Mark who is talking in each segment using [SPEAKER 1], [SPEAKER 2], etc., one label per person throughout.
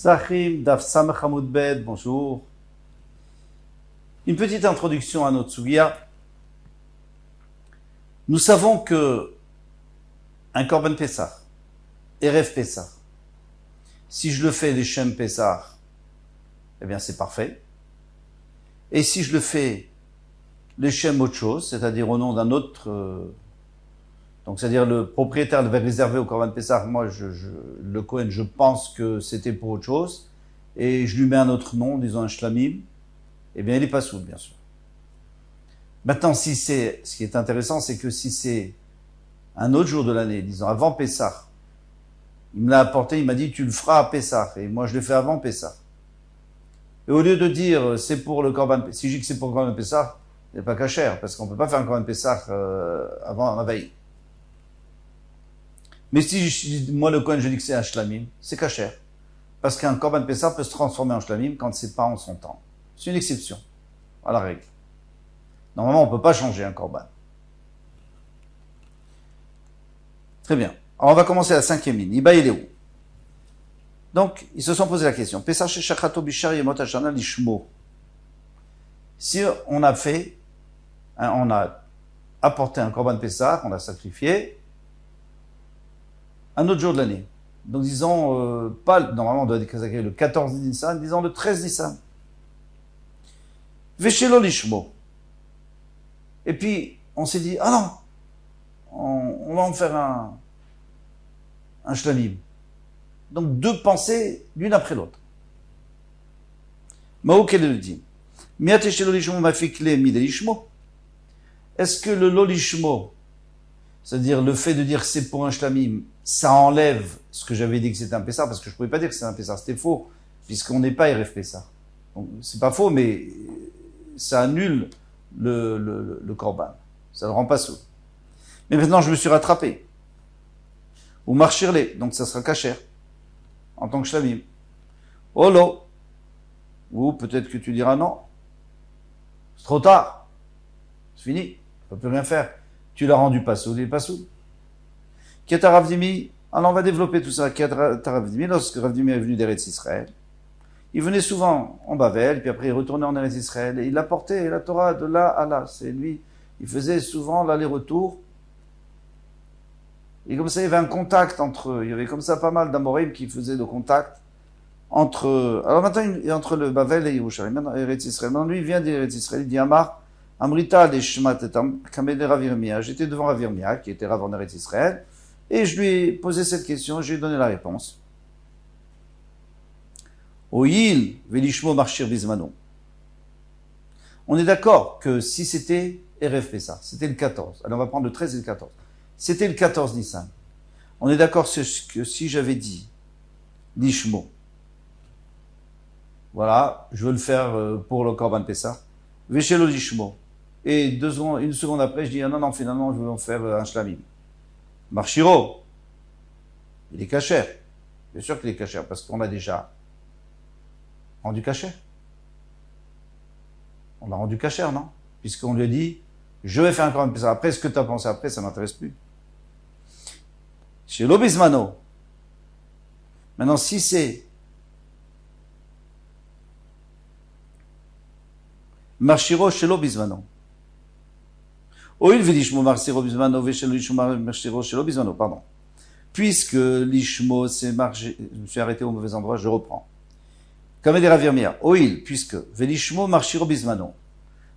[SPEAKER 1] Zachim, Daf Samech Amud Bet, bonjour. Une petite introduction à notre Sugia. Nous savons que un Korban Pessah, Erev Pessah, si je le fais les Shem Pessah, eh bien c'est parfait. Et si je le fais les Shem autre chose, c'est-à-dire au nom d'un autre, donc c'est-à-dire le propriétaire devait réserver au Korban Pessah, moi le Kohen, je pense que c'était pour autre chose, et je lui mets un autre nom, disons un Shlamim, eh bien il est pas soul, bien sûr. Maintenant, si c'est, ce qui est intéressant, c'est que si c'est un autre jour de l'année, disons avant Pessah, il me l'a apporté, il m'a dit tu le feras à Pessah, et moi je le fais avant Pessah. Et au lieu de dire c'est pour le Korban Pessah, si je dis que c'est pour le Korban Pessah, il n'est pas cacher, parce qu'on peut pas faire un Korban Pessah avant la veille. Mais si moi le Kohen je dis que c'est un Shlamim, c'est cacher, parce qu'un Korban Pessah peut se transformer en Shlamim quand c'est pas en son temps. C'est une exception à la règle. Normalement, on peut pas changer un Korban. Très bien. Alors, on va commencer la cinquième ligne. Iba il est où? Donc, ils se sont posé la question. Pessah shechachato bishar yemot hashana lishmo. Si on a fait, on a apporté un Korban Pessah, on l'a sacrifié, un autre jour de l'année. Donc, disons, pas, normalement, on doit sacrifier le 14 Nissan, disons le 13 Nissan. Veshelo lishmo. Et puis, on s'est dit, ah non, on va en faire un shlamim. Donc, deux pensées, l'une après l'autre. Mao quel dit? Est-ce que le lolishmo, c'est-à-dire le fait de dire c'est pour un shlamim, ça enlève ce que j'avais dit que c'était un Pessah, parce que je ne pouvais pas dire que c'était un Pessah, c'était faux, puisqu'on n'est pas Erev Pessah. Donc, c'est pas faux, mais ça annule le Korban. Ça ne le rend pas sourd. Mais maintenant, je me suis rattrapé. Ou marchirlé, donc ça sera kacher, en tant que shlamim. Olo. Ou peut-être que tu diras non. C'est trop tard. C'est fini. On ne peut plus rien faire. Tu l'as rendu pas sourd, il est pas sourd. Kiata Rav Dimi, alors on va développer tout ça. Kiata Rav Dimi, lorsque Rav Dimi est venu d'Eretz Israël, il venait souvent en Bavel, puis après il retournait en Eretz Israël, et il apportait la Torah de là à là. C'est lui, il faisait souvent l'aller-retour. Et comme ça, il y avait un contact entre eux. Il y avait comme ça pas mal d'Amorim qui faisaient le contact entre... Alors maintenant, entre le Bavel et Yerushalayim, maintenant Eretz Israël. Maintenant, lui, il vient d'Eretz Israël, il dit Amar, Amrita de Shmat etam, Kamede Rav Yirmiyah. J'étais devant Rav Yirmiyah, qui était Rav en Eretz Israël, et je lui ai posé cette question, je lui ai donné la réponse. Oil velishmo marchir bizmano. On est d'accord que si c'était Erev Pessah, c'était le 14. Alors on va prendre le 13 et le 14. C'était le 14 Nissan. On est d'accord que si j'avais dit Lishmo, voilà, je veux le faire pour le Korban Pessah, Veshelo Lishmo, et une seconde après, je dis ah non, finalement, je veux en faire un Shlamim. Marchiro, il est caché. Bien sûr qu'il est caché, parce qu'on a déjà rendu caché. On l'a rendu caché, non? Puisqu'on lui a dit, je vais faire un Korban Pessah. Après, ce que tu as pensé après, ça ne m'intéresse plus. Chez l'Obismano. Maintenant, si c'est Marchiro chez l'Obismano. Oil vidishmo Marchiro Bismano, Veshelo Lishmo Marchiro chez l'Obismano, pardon. Puisque l'Ishmo, c'est marché, je me suis arrêté au mauvais endroit, je reprends. Comme dit Rav Yirmiyah, Oil, puisque Velishmo Marchiro Bismano.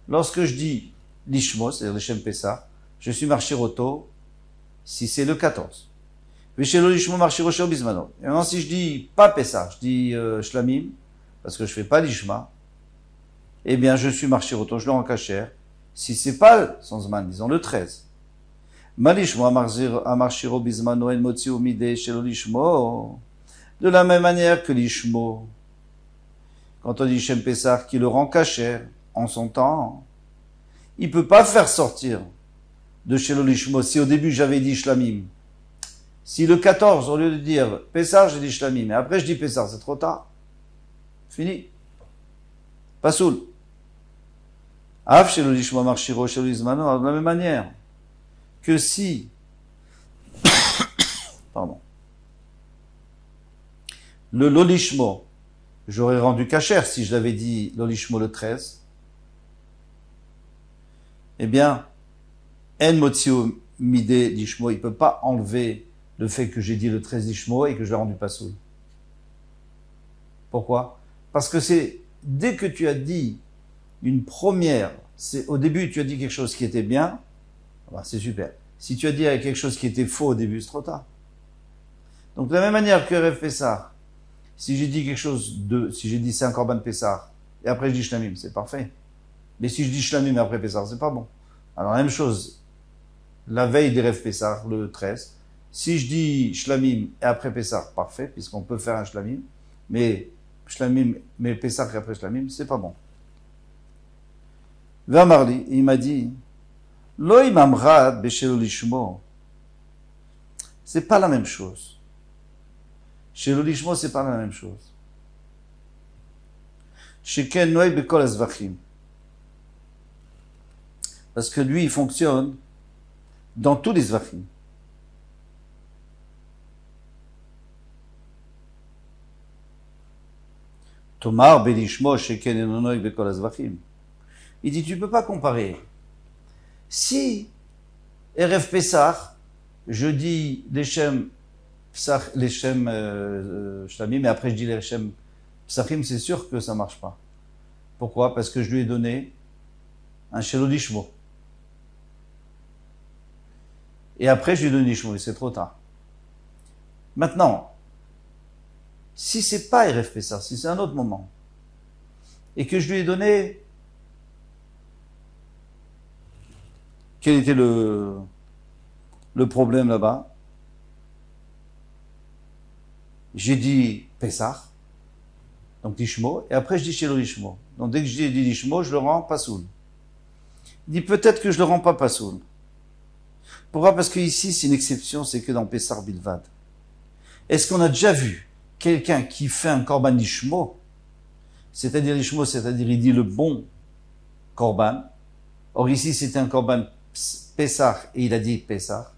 [SPEAKER 1] Lorsque je dis Lishmo, c'est-à-dire le Shem Pessah, je suis Marchiroto, si c'est le 14. Veshelo Lishmo Marchiro Shel Bismano. Et maintenant, si je dis pas Pessah, je dis Shlamim, parce que je fais pas Lishma, eh bien, je suis Marchiroto, je le rends kacher. Si c'est pas son Zman, disons le 13. Malishmo Amarchiro Bismano El Motzi Umide Shelo Lishmo. De la même manière que Lishmo, quand on dit Shem Pessah, qui le rend kacher en son temps, il peut pas faire sortir de Shelo Lishmo. Si au début j'avais dit Shlamim, si le 14, au lieu de dire Pessah, j'ai dit Shlamim, et après je dis Pessah, c'est trop tard. Fini. Pas soul. Av Shelo Lishmo Marchiro Shelo Lishmano, de la même manière que si, pardon, le Lolishmo, j'aurais rendu kasher si je l'avais dit l'olishmo le 13. Eh bien, en motsio midé d'ishmo, il ne peut pas enlever le fait que j'ai dit le 13 d'ishmo et que je l'ai rendu pasoul. Pourquoi? Parce que c'est, dès que tu as dit une première, c'est au début tu as dit quelque chose qui était bien, bah, c'est super. Si tu as dit quelque chose qui était faux au début, c'est trop tard. Donc de la même manière que Erev Pessah, si j'ai dit quelque chose si j'ai dit c'est un korban Pessah, et après je dis Shlamim, c'est parfait. Mais si je dis Shlamim et après Pessah, c'est pas bon. Alors la même chose, la veille d'Erev Pessah, le 13, si je dis Shlamim et après Pessah, parfait, puisqu'on peut faire un Shlamim, mais Shlamim, mais Pessah et après Shlamim, c'est pas bon. Vamarli, il m'a dit, Lo imamrad beshelo lishmo, c'est pas la même chose. Chez le lishmo, c'est pas la même chose. Chez Ken Noé bekol azvachim. Parce que lui, il fonctionne dans tous les zvachim. Tomar belishmo chez Ken Noé bekol azvachim. Il dit, tu peux pas comparer. Si, Erev Pessah, je dis Leshem Shlamim, mais après je dis Leshem Psachim, c'est sûr que ça marche pas. Pourquoi? Parce que je lui ai donné un Shelo Lishmo. Et après je lui ai donné Lishmo, et c'est trop tard. Maintenant, si c'est pas Erev Pessah, si c'est un autre moment, et que je lui ai donné, quel était le problème là-bas? J'ai dit Pessah, donc Lishmo, et après je dis Shelo Lishmo. Donc dès que j'ai dit Lishmo, je le rends pasoul. Il dit peut-être que je le rends pas pasoul. Pourquoi? Parce que ici c'est une exception, c'est que dans Pessah Bilvad. Est-ce qu'on a déjà vu quelqu'un qui fait un korban Lishmo, c'est-à-dire Lishmo, c'est-à-dire il dit le bon korban. Or ici c'était un korban Pessah et il a dit Pessah,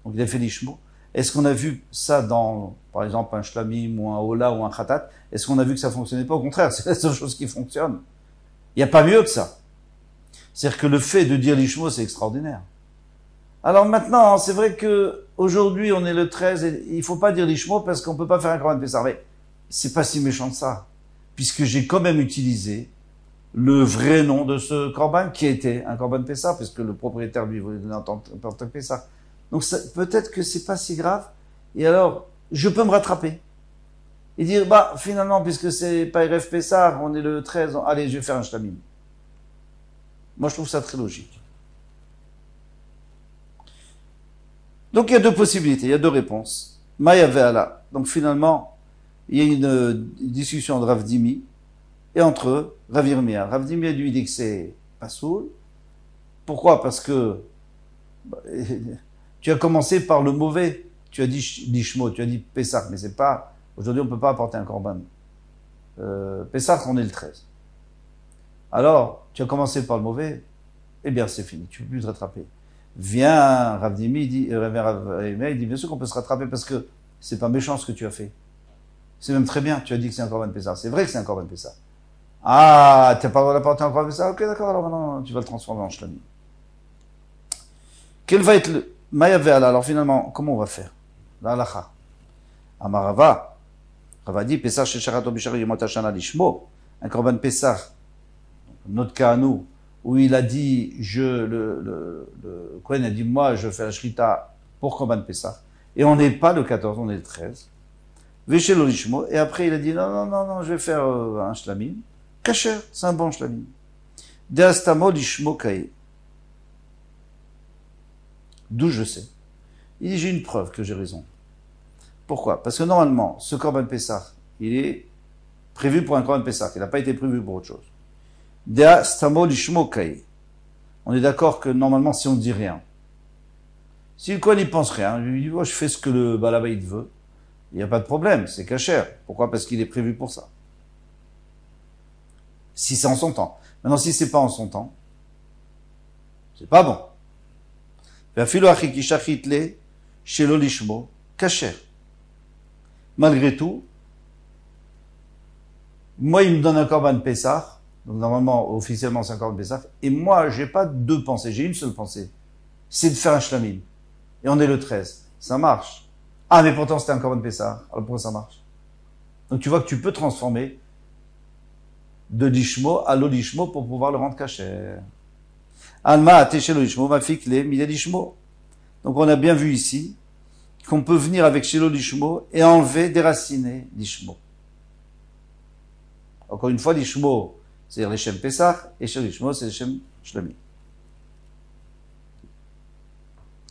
[SPEAKER 1] donc il a fait Lishmo. Est-ce qu'on a vu ça dans, par exemple, un Shlamim ou un Ola ou un Khatat? Est-ce qu'on a vu que ça fonctionnait pas? Au contraire, c'est la seule chose qui fonctionne. Il n'y a pas mieux que ça. C'est-à-dire que le fait de dire Lishmo, c'est extraordinaire. Alors maintenant, c'est vrai que aujourd'hui, on est le 13 et il faut pas dire Lishmo parce qu'on peut pas faire un Korban Pessah. Mais c'est pas si méchant que ça. Puisque j'ai quand même utilisé le vrai nom de ce Korban qui était un Korban Pessah, puisque le propriétaire lui voulait donner en tant que Pessah. Donc peut-être que c'est pas si grave. Et alors, je peux me rattraper. Et dire, bah, finalement, puisque c'est pas Erev Pessah, on est le 13, allez, je vais faire un Shlamim. Moi, je trouve ça très logique. Donc, il y a deux possibilités, il y a deux réponses. Maya Ve'ala. Donc, finalement, il y a une discussion de Rav Dimi et entre eux, Rav Yirmiyah. Rav Dimi lui dit que c'est pasoul. Pourquoi? Parce que tu as commencé par le mauvais. Tu as dit Lishmo, tu as dit Pessah, mais c'est pas, aujourd'hui on ne peut pas apporter un korban. Pessah, on est le 13. Alors, tu as commencé par le mauvais, eh bien c'est fini, tu ne peux plus te rattraper. Viens, Rav Dimi, il dit, bien sûr qu'on peut se rattraper parce que c'est pas méchant ce que tu as fait. C'est même très bien, tu as dit que c'est un korban Pessah. C'est vrai que c'est un korban Pessah. Ah, tu n'as pas le droit d'apporter un korban Pessah? Ok, d'accord, alors maintenant tu vas le transformer en Shlamim. Quel va être le Maya Ve'ala? Alors finalement, comment on va faire? La halacha. Amarava. Rava dit, Pessah shecharato bishari yomot hashana lishmo. Un korban Pessah, notre cas à nous, où il a dit, le Kohen a dit, moi, je fais la shrita pour korban Pessah. Et on n'est pas le 14, on est le 13. Veshelo lishmo. Et après, il a dit, non, je vais faire un shlamim. Kasher, c'est un bon shlamim. Deastamo lishmo kae. D'où je sais. Il dit, j'ai une preuve que j'ai raison. Pourquoi? Parce que normalement, ce korban Pessah, il est prévu pour un korban Pessah. Il n'a pas été prévu pour autre chose. Dea stamo lishmo kai. On est d'accord que normalement, si on ne dit rien, si le Kohen il pense rien, il dit, oh, je fais ce que le Balabait veut, il n'y a pas de problème, c'est kasher. Pourquoi? Parce qu'il est prévu pour ça. Si c'est en son temps. Maintenant, si c'est pas en son temps, c'est pas bon. Malgré tout, Moi, il me donne un Korban Pessah, donc normalement, officiellement, c'est un Korban Pessah, et moi, j'ai pas deux pensées, j'ai une seule pensée. C'est de faire un shlamim. Et on est le 13. Ça marche. Ah, mais pourtant, c'était un Korban Pessah. Alors pourquoi ça marche? Donc tu vois que tu peux transformer de l'ishmo à l'olishmo pour pouvoir le rendre kasher. Alma ateshe l'olishmo, ma fikle, mide l'ishmo. Donc on a bien vu ici qu'on peut venir avec shelo l'ishmo et enlever, déraciner l'ishmo. Encore une fois, l'ishmo, c'est les Shem Pesach, et shelo l'ishmo, c'est les Shem Shlami.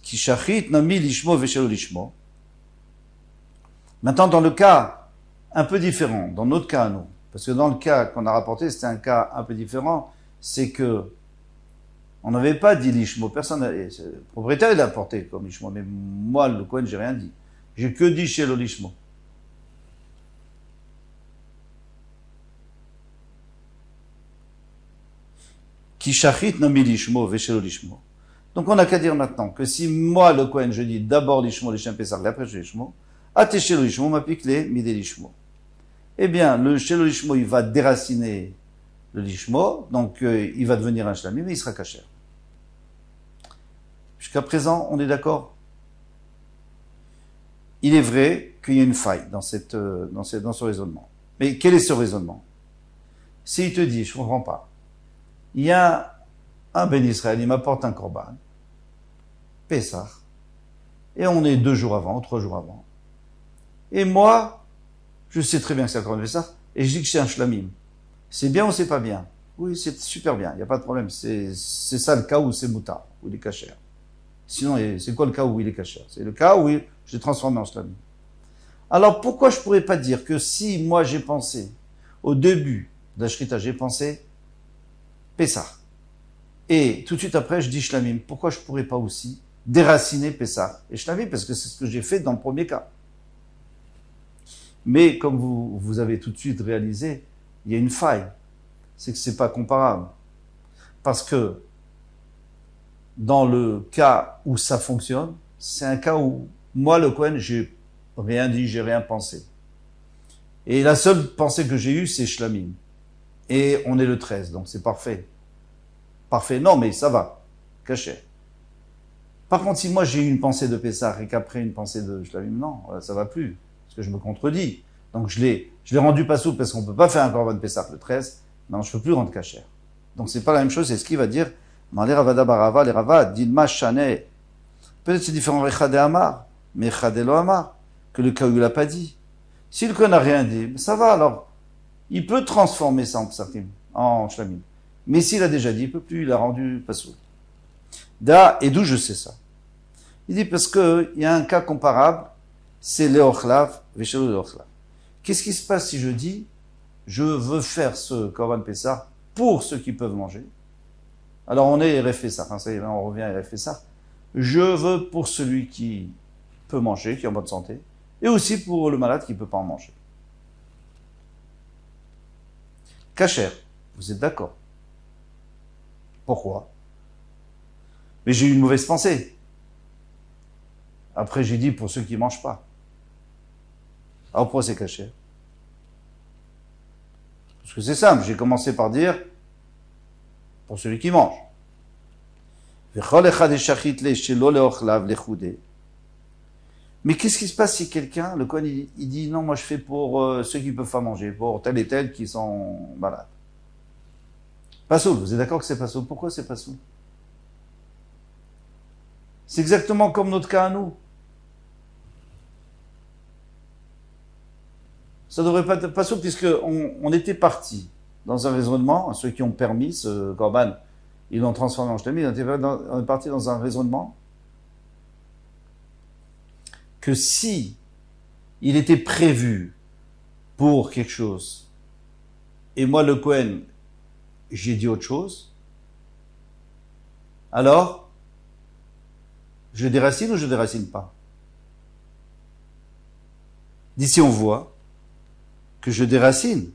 [SPEAKER 1] Ki shachit nami l'ishmo ve shelo l'ishmo. Maintenant, dans le cas un peu différent, dans notre cas à nous, parce que dans le cas qu'on a rapporté, c'était un cas un peu différent, c'est que on n'avait pas dit l'ishmo, personne, le propriétaire il a apporté comme l'ishmo, mais moi, le Kohen, j'ai rien dit. J'ai que dit chez l'ishmo. Ki shachit nami l'ishmo ve shelo l'ishmo. Donc on n'a qu'à dire maintenant que si moi, le Kohen, je dis d'abord l'ishmo, les Shem Pesach, après l'ishmo, atesh l'ishmo, m'applique les midé l'ishmo. Eh bien, le shelo l'ishmo, il va déraciner le lishmo, donc il va devenir un shlamim, mais il sera kasher. Jusqu'à présent, on est d'accord? Il est vrai qu'il y a une faille dans ce raisonnement. Mais quel est ce raisonnement? S'il te dit, je ne comprends pas, il y a un Ben Israël, il m'apporte un korban, Pessah, et on est 2 jours avant, ou 3 jours avant. Et moi, je sais très bien que c'est un korban Pessah, et je dis que c'est un shlamim. C'est bien ou c'est pas bien? Oui, c'est super bien, il n'y a pas de problème. C'est ça le cas où c'est moutar, où il est kasher. Sinon, c'est quoi le cas où il est kasher? C'est le cas où je l'ai transformé en shlamim. Alors, pourquoi je pourrais pas dire que si moi j'ai pensé, au début de la shrita, j'ai pensé Pessah, et tout de suite après je dis shlamim, pourquoi je pourrais pas aussi déraciner Pessah et shlamim? Parce que c'est ce que j'ai fait dans le premier cas. Mais comme vous avez tout de suite réalisé, il y a une faille. C'est que c'est pas comparable. Parce que dans le cas où ça fonctionne, c'est un cas où moi, le Kohen, j'ai rien dit, j'ai rien pensé. Et la seule pensée que j'ai eue, c'est shlamim. Et on est le 13, donc c'est parfait. Parfait, non, mais ça va. Caché. Par contre, si moi j'ai eu une pensée de Pessah et qu'après une pensée de shlamim, non, ça va plus. Parce que je me contredis. Donc je l'ai rendu pas souple parce qu'on peut pas faire un korban Pessah le 13. Non, je peux plus rendre kasher. Donc c'est pas la même chose, c'est ce qu'il va dire. Malé Ravada Barava, les Rava, Dilma Shane. Peut-être c'est différent Rechade Amar, mais Rechade Lo Amar, que le cas où il l'a pas dit. Si le Kohen n'a rien dit, ça va alors. Il peut transformer ça en psachim, en shlamim. Mais s'il a déjà dit, il peut plus, il a rendu pas souple. Da, et d'où je sais ça? Il dit parce que il y a un cas comparable, c'est Léochlav, Véchelo Léochlav. Qu'est-ce qui se passe si je dis, je veux faire ce Korban Pessah pour ceux qui peuvent manger? Alors on est RF Pessah, hein, ça y est, on revient à RF Pessah. Je veux pour celui qui peut manger, qui est en bonne santé, et aussi pour le malade qui ne peut pas en manger. Kasher, vous êtes d'accord? Pourquoi? Mais j'ai eu une mauvaise pensée. Après j'ai dit pour ceux qui ne mangent pas. Alors pourquoi c'est kasher? Parce que c'est simple, j'ai commencé par dire pour celui qui mange. Mais qu'est-ce qui se passe si quelqu'un, le Kohen, il dit non, moi je fais pour ceux qui peuvent pas manger, pour tel et tel qui sont malades. Pas soul, vous êtes d'accord que c'est pas soul? Pourquoi c'est pas soul? C'est exactement comme notre cas à nous. Ça devrait pas être pas soul puisque on était parti dans un raisonnement, ceux qui ont permis ce korban, ils l'ont transformé en shlamim, on est parti dans un raisonnement que si il était prévu pour quelque chose, et moi le Kohen, j'ai dit autre chose, alors, je déracine ou je déracine pas? D'ici on voit que je déracine.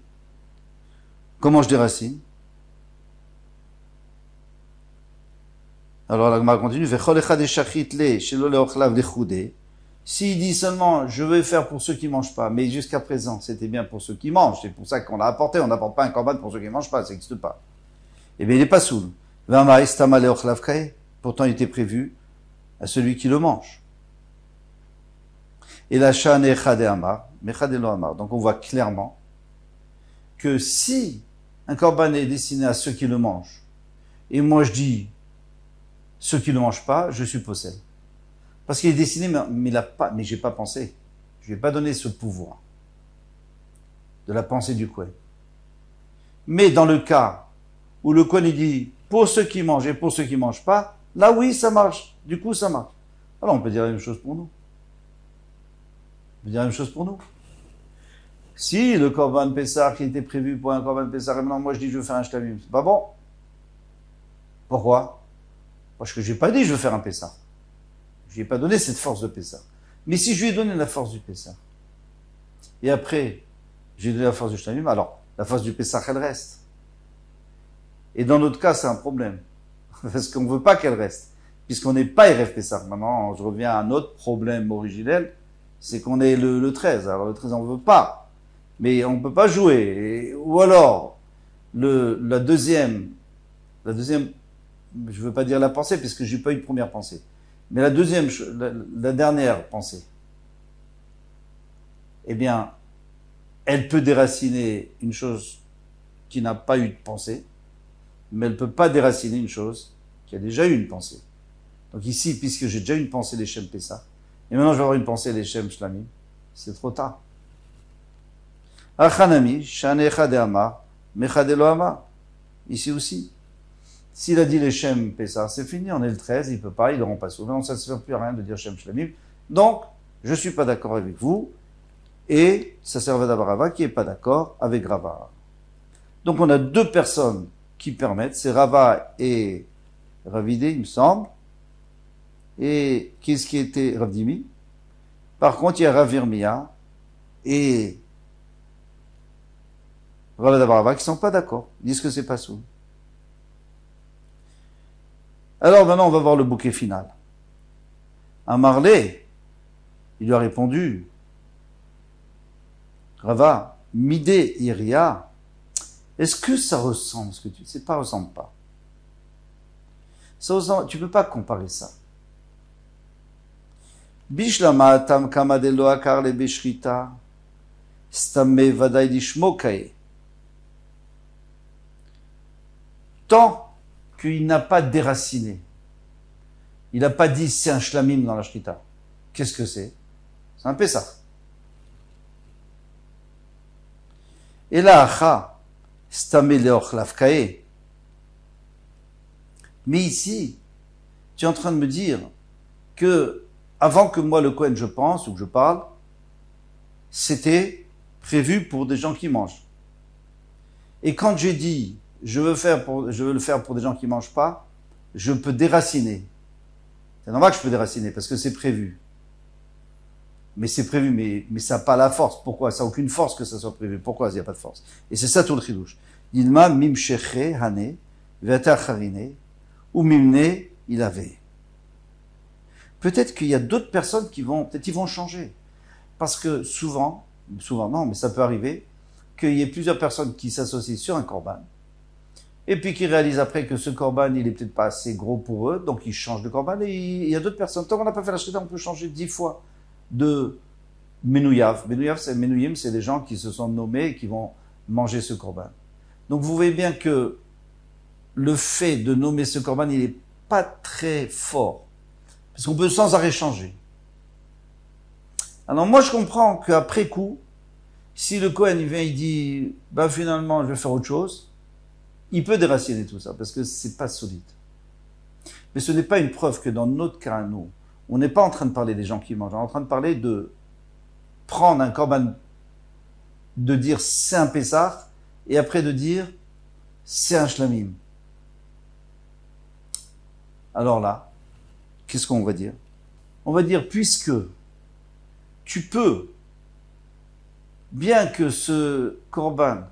[SPEAKER 1] Comment je déracine? Alors la Gemara continue, Vechol echad eshachit le shelo leochlav lechudé. S'il dit seulement, je vais faire pour ceux qui mangent pas, mais jusqu'à présent, c'était bien pour ceux qui mangent, c'est pour ça qu'on l'a apporté, on n'apporte pas un korban pour ceux qui mangent pas, ça n'existe pas. Eh bien, il n'est pas soul. Pourtant, il était prévu à celui qui le mange. Et la shane echade amar, mechade lo amar. Donc, on voit clairement que si un korban est destiné à ceux qui le mangent, et moi je dis, ceux qui ne le mangent pas, je suis possède. Parce qu'il est destiné, mais j'ai pas pensé. Je lui ai pas donné ce pouvoir de la pensée du Kohen. Mais dans le cas où le Kohen dit pour ceux qui mangent et pour ceux qui mangent pas, là oui, ça marche. Du coup, ça marche. Alors on peut dire la même chose pour nous. On peut dire la même chose pour nous. Si le Korban Pessah qui était prévu pour un Korban Pessah, et maintenant moi je dis je veux faire un Shlamim, c'est pas bon. Pourquoi? Parce que j'ai pas dit je veux faire un Pessah. Je lui ai pas donné cette force de Pessah. Mais si je lui ai donné la force du Pessah, et après, j'ai donné la force du Shlamim, alors, la force du Pessah, elle reste. Et dans notre cas, c'est un problème. Parce qu'on veut pas qu'elle reste. Puisqu'on n'est pas Erev Pessah. Maintenant, je reviens à un autre problème originel, c'est qu'on est le 13. Alors, le 13, on veut pas. Mais on peut pas jouer. Ou alors, la deuxième, je veux pas dire la pensée, puisque j'ai pas eu de première pensée. Mais la deuxième, la dernière pensée, eh bien, elle peut déraciner une chose qui n'a pas eu de pensée, mais elle peut pas déraciner une chose qui a déjà eu une pensée. Donc ici, puisque j'ai déjà eu une pensée des Shem Pessah, et maintenant je vais avoir une pensée des Shem Shlamim, c'est trop tard. Achanami, Shane Echade Amar, Mechade Lo Amar. Ici aussi. S'il a dit les Shem Pessah, c'est fini, on est le 13, il peut pas, ils n'auront pas sauvé. Non, ça ne sert plus à rien de dire Shem Shlamim. Donc, je suis pas d'accord avec vous, et ça sert à Rava qui est pas d'accord avec Rava. Donc, on a deux personnes qui permettent, c'est Rava et Ravidé, il me semble. Et qu'est-ce qui était Ravdimi? Par contre, il y a Ravirmia et Rava d'Abarava qui sont pas d'accord. Ils disent que c'est pas sous. Alors maintenant, on va voir le bouquet final. Amarlé, il lui a répondu, Rava, Midé Iria, est-ce que ça ressemble ce que tu dis? C'est pas ressemble pas. Ça ressemble, tu peux pas comparer ça. Bishlama tam kamadelo akar le beshrita, stamme vadaï dishmo kae. Tant qu'il n'a pas déraciné. Il n'a pas dit c'est un shlamim dans la shrita. Qu'est-ce que c'est? C'est un Pessah. Et là, acha, stamé leochlav kae. Mais ici, tu es en train de me dire que, avant que moi, le Kohen, je pense, ou que je parle, c'était prévu pour des gens qui mangent. Et quand j'ai dit, je veux le faire pour des gens qui mangent pas, je peux déraciner. C'est normal que je peux déraciner, parce que c'est prévu. Mais c'est prévu, mais ça n'a pas la force. Pourquoi? Ça n'a aucune force que ça soit prévu. Pourquoi il n'y a pas de force? Et c'est ça tout le chidouche. Dilma mim sheche hane, ve'ata charine, ou mimne il avait. Peut-être qu'il y a d'autres personnes peut-être ils vont changer. Parce que souvent non, mais ça peut arriver, qu'il y ait plusieurs personnes qui s'associent sur un korban, et puis qui réalisent après que ce korban, il est peut-être pas assez gros pour eux, donc ils changent de korban, et il y a d'autres personnes. Tant qu'on n'a pas fait la shrita, on peut changer 10 fois de menouyav. Menouyim, c'est des gens qui se sont nommés et qui vont manger ce korban. Donc vous voyez bien que le fait de nommer ce korban, il n'est pas très fort. Parce qu'on peut sans arrêt changer. Alors moi je comprends qu'après coup, si le Kohen il vient, il dit, finalement je vais faire autre chose, il peut déraciner tout ça, parce que c'est pas solide. Mais ce n'est pas une preuve que dans notre cas, nous, on n'est pas en train de parler des gens qui mangent, on est en train de parler de prendre un korban, de dire c'est un Pessah, et après de dire c'est un Shlamim. Alors là, qu'est-ce qu'on va dire? On va dire, puisque tu peux, bien que ce korban,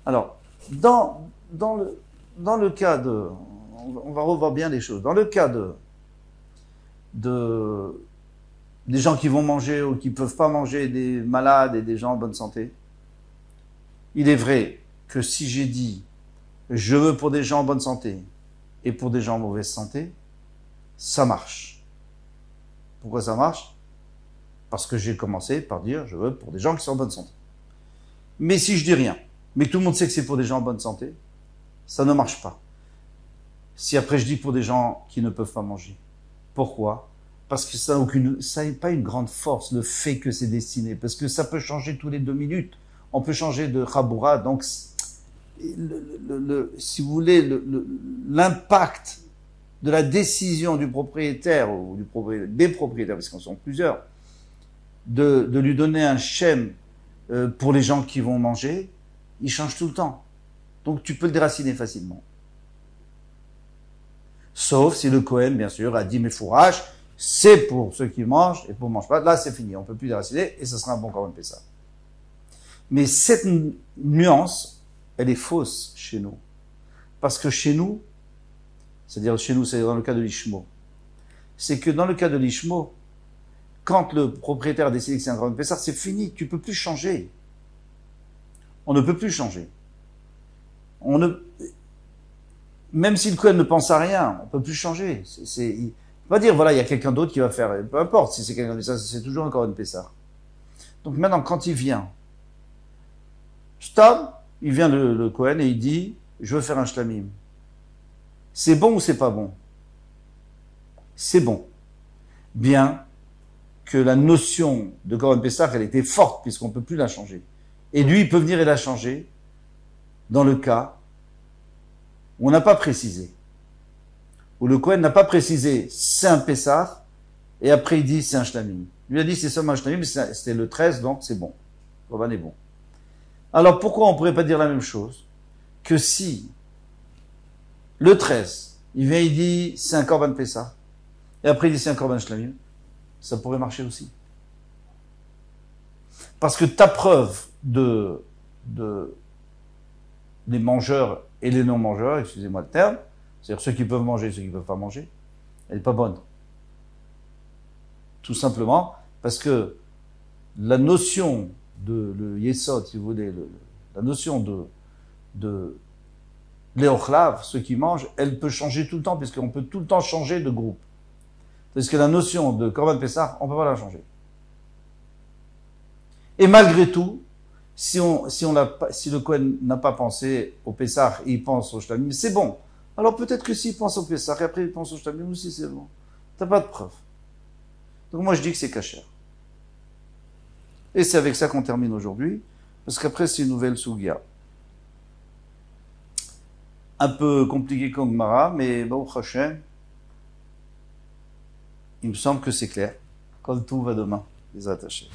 [SPEAKER 1] alors, dans le cas de, on va revoir bien les choses, dans le cas de des gens qui vont manger ou qui ne peuvent pas manger, des malades et des gens en bonne santé. Il est vrai que si j'ai dit je veux pour des gens en bonne santé et pour des gens en mauvaise santé, ça marche. Pourquoi ça marche? Parce que j'ai commencé par dire je veux pour des gens qui sont en bonne santé. Mais si je dis rien, mais que tout le monde sait que c'est pour des gens en bonne santé, ça ne marche pas. Si après je dis pour des gens qui ne peuvent pas manger. Pourquoi? Parce que ça n'a pas une grande force, le fait que c'est destiné. Parce que ça peut changer tous les 2 minutes. On peut changer de Chaboura. Donc, si vous voulez, l'impact de la décision du propriétaire ou des propriétaires, parce qu'en sont plusieurs, de lui donner un shem pour les gens qui vont manger, il change tout le temps. Donc, tu peux le déraciner facilement. Sauf si le Kohen, bien sûr, a dit mes fourrages, c'est pour ceux qui mangent et pour ne mangent pas. Là, c'est fini. On ne peut plus déraciner et ce sera un bon Korban Pessah. Mais cette nuance, elle est fausse chez nous. Parce que chez nous, c'est-à-dire chez nous, c'est dans le cas de l'Ishmo, c'est que dans le cas de l'Ishmo, quand le propriétaire décide que c'est un Korban Pessah, c'est fini. Tu ne peux plus changer. On ne peut plus changer. Même si le Kohen ne pense à rien, on ne peut plus changer. Il ne peut pas dire, voilà, il y a quelqu'un d'autre qui va faire, peu importe si c'est quelqu'un d'autre, c'est toujours encore une Pessah. Donc maintenant, quand il vient, il vient le Kohen et il dit, je veux faire un shlamim. C'est bon ou c'est pas bon? C'est bon. Bien que la notion de Korban Pessah, elle était forte, puisqu'on ne peut plus la changer. Et lui, il peut venir et la changer dans le cas où on n'a pas précisé. Où le Kohen n'a pas précisé, c'est un Pessah, et après il dit, c'est un shlamim. Lui a dit, c'est seulement un shlamim, mais c'était le 13, donc c'est bon. Le Korban est bon. Alors pourquoi on ne pourrait pas dire la même chose que si le 13, il vient, il dit, c'est un Korban Pessah, et après il dit, c'est un Korban shlamim, ça pourrait marcher aussi. Parce que ta preuve des mangeurs et les non-mangeurs, excusez-moi le terme, c'est-à-dire ceux qui peuvent manger et ceux qui ne peuvent pas manger, elle n'est pas bonne. Tout simplement parce que la notion le yesod, si vous voulez, la notion de l'éochlave, ceux qui mangent, elle peut changer tout le temps, puisqu'on peut tout le temps changer de groupe. Parce que la notion de Korban Pessah, on ne peut pas la changer. Et malgré tout, si le Kohen n'a pas pensé au Pessah, il pense au shlamim, c'est bon. Alors peut-être que s'il pense au Pessah, et après il pense au shlamim aussi, c'est bon. T'as pas de preuve. Donc moi je dis que c'est kasher. Et c'est avec ça qu'on termine aujourd'hui, parce qu'après c'est une nouvelle Sugia. Un peu compliqué comme Gemara, mais Baruch Hashem, il me semble que c'est clair. Comme tout va demain, les attachés.